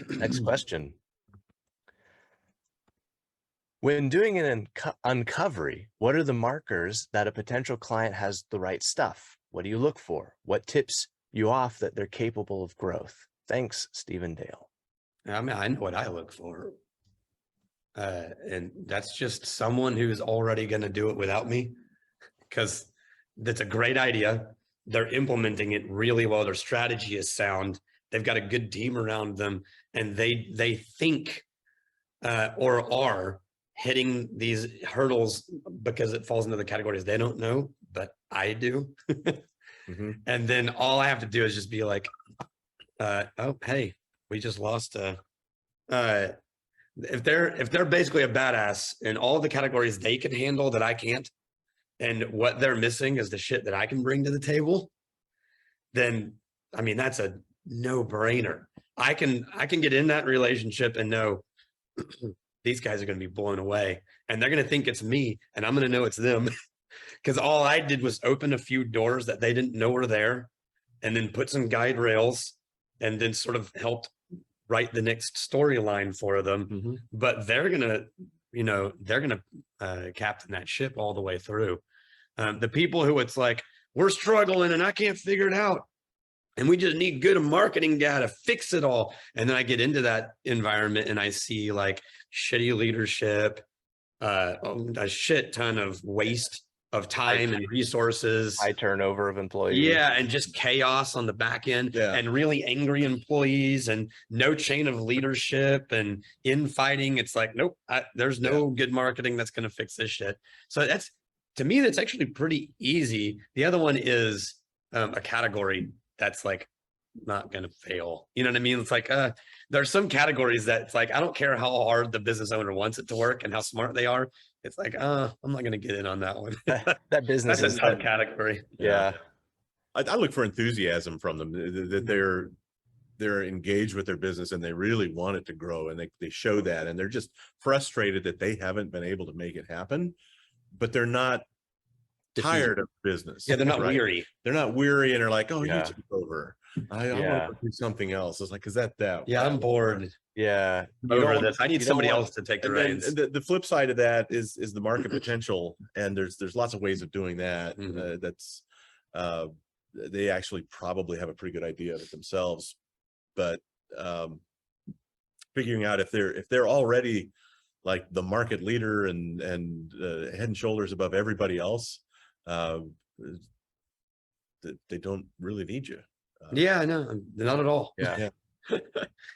Next question. When doing an uncovery, what are the markers that a potential client has the right stuff? What do you look for? What tips you off that they're capable of growth? Thanks, Stephen Dale. I mean, I know what I look for. And that's just someone who's already going to do it without me, because that's a great idea. They're implementing it really well. Their strategy is sound. They've got a good team around them, and they think or are hitting these hurdles because it falls into the categories they don't know, but I do. And then all I have to do is just be like, oh, hey, we just lost if they're basically a badass in all the categories they can handle that I can't, and what they're missing is the shit that I can bring to the table, then I mean that's a no-brainer. I can get in that relationship and know these guys are going to be blown away, and they're going to think it's me, and I'm going to know it's them, because all I did was open a few doors that they didn't know were there, and then put some guide rails, and then sort of helped write the next storyline for them. But they're gonna, they're gonna captain that ship all the way through. The people who it's like, we're struggling and I can't figure it out, and we just need good marketing data, fix it all. And then I get into that environment and I see like shitty leadership, a shit ton of waste of time and resources, high turnover of employees. Yeah, and just chaos on the back end, and really angry employees, and no chain of leadership and infighting. It's like, nope, there's no good marketing that's going to fix this shit. So that's, to me, that's actually pretty easy. The other one is a category that's like not going to fail. You know what I mean? It's like there are some categories that it's like, I don't care how hard the business owner wants it to work and how smart they are. It's like, I'm not going to get in on that one. That business that's is a tough category. Yeah. I look for enthusiasm from them, that they're engaged with their business and they really want it to grow, and they show that, and they're just frustrated that they haven't been able to make it happen, but they're not tired of business. Yeah, they're not weary. They're not weary, and they're like, oh, you took over. I want to do something else. It's like, is that Yeah, I'm bored. Yeah, over this. I need somebody else to take the reins. The flip side of that is the market potential, and there's lots of ways of doing that. That's they actually probably have a pretty good idea of it themselves, but figuring out if they're already like the market leader and head and shoulders above everybody else, they don't really need you. Yeah, no, not at all. Yeah.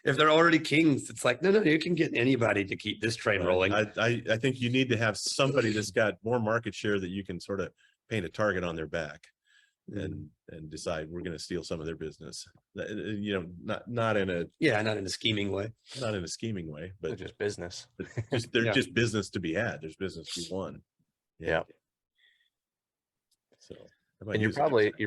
If they're already kings, it's like, no, you can get anybody to keep this train rolling. I think you need to have somebody that's got more market share that you can sort of paint a target on their back and decide we're going to steal some of their business. Not in a scheming way. Not in a scheming way, but just business. There's just business to be had. There's business to be won. Yeah. So, and you're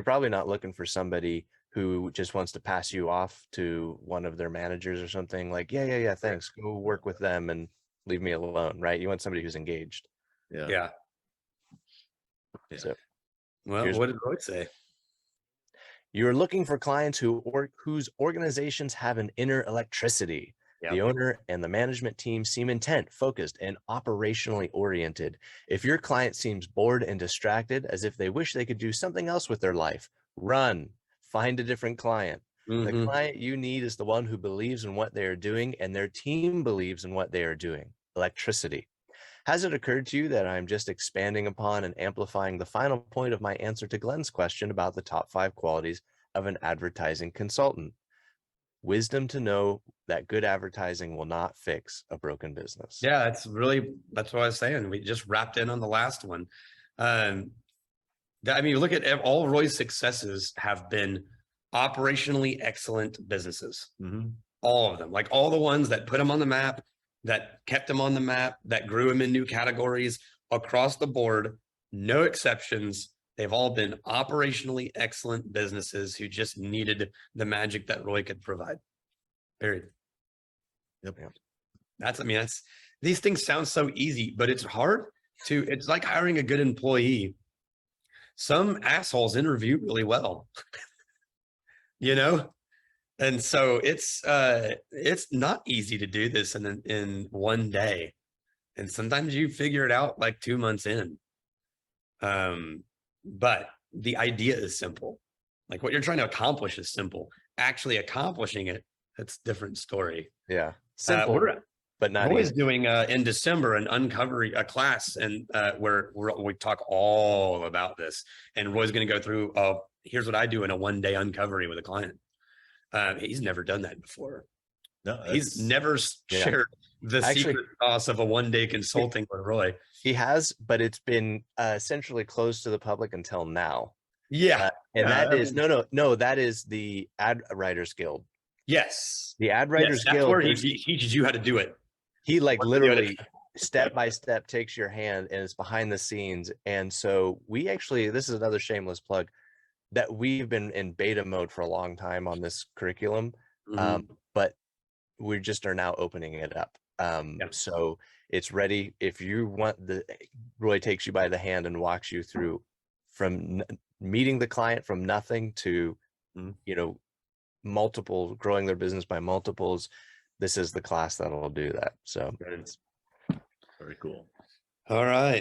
probably not looking for somebody who just wants to pass you off to one of their managers or something, like, yeah, thanks, go work with them and leave me alone, right? You want somebody who's engaged. Yeah. So, well, what did Roy say? You're looking for clients whose organizations have an inner electricity. Yep. The owner and the management team seem intent, focused, and operationally oriented. If your client seems bored and distracted, as if they wish they could do something else with their life, run. Find a different client. The client you need is the one who believes in what they are doing and their team believes in what they are doing. Electricity. Has it occurred to you that I'm just expanding upon and amplifying the final point of my answer to Glenn's question about the top 5 qualities of an advertising consultant? Wisdom to know that good advertising will not fix a broken business. Yeah, that's what I was saying. We just wrapped in on the last one. I mean, look at all Roy's successes have been operationally excellent businesses. All of them, like all the ones that put him on the map, that kept him on the map, that grew him in new categories across the board, no exceptions. They've all been operationally excellent businesses who just needed the magic that Roy could provide. Period. Yep. That's these things sound so easy, but it's hard it's like hiring a good employee. Some assholes interview really well, And so it's not easy to do this in one day. And sometimes you figure it out like 2 months in. But the idea is simple. Like what you're trying to accomplish is simple. Actually accomplishing it, that's a different story. Yeah. Simple, We're but not always easy. doing in December an uncovery a class, and where we talk all about this. And Roy's going to go through. Here's what I do in a 1-day uncovery with a client. He's never done that before. No, He's never shared the secret sauce of a 1-day consulting with Roy. He has, but it's been essentially closed to the public until now. Yeah. And that is no, that is the Ad Writers Guild. Yes. The Ad Writers That's Guild. where he teaches you how to do it. He like literally step by step takes your hand and it's behind the scenes. And so we actually, this is another shameless plug, that we've been in beta mode for a long time on this curriculum. But we just are now opening it up. So it's ready. If you want, Roy takes you by the hand and walks you through from meeting the client from nothing to, multiple, growing their business by multiples. This is the class that'll do that. So very cool. All right.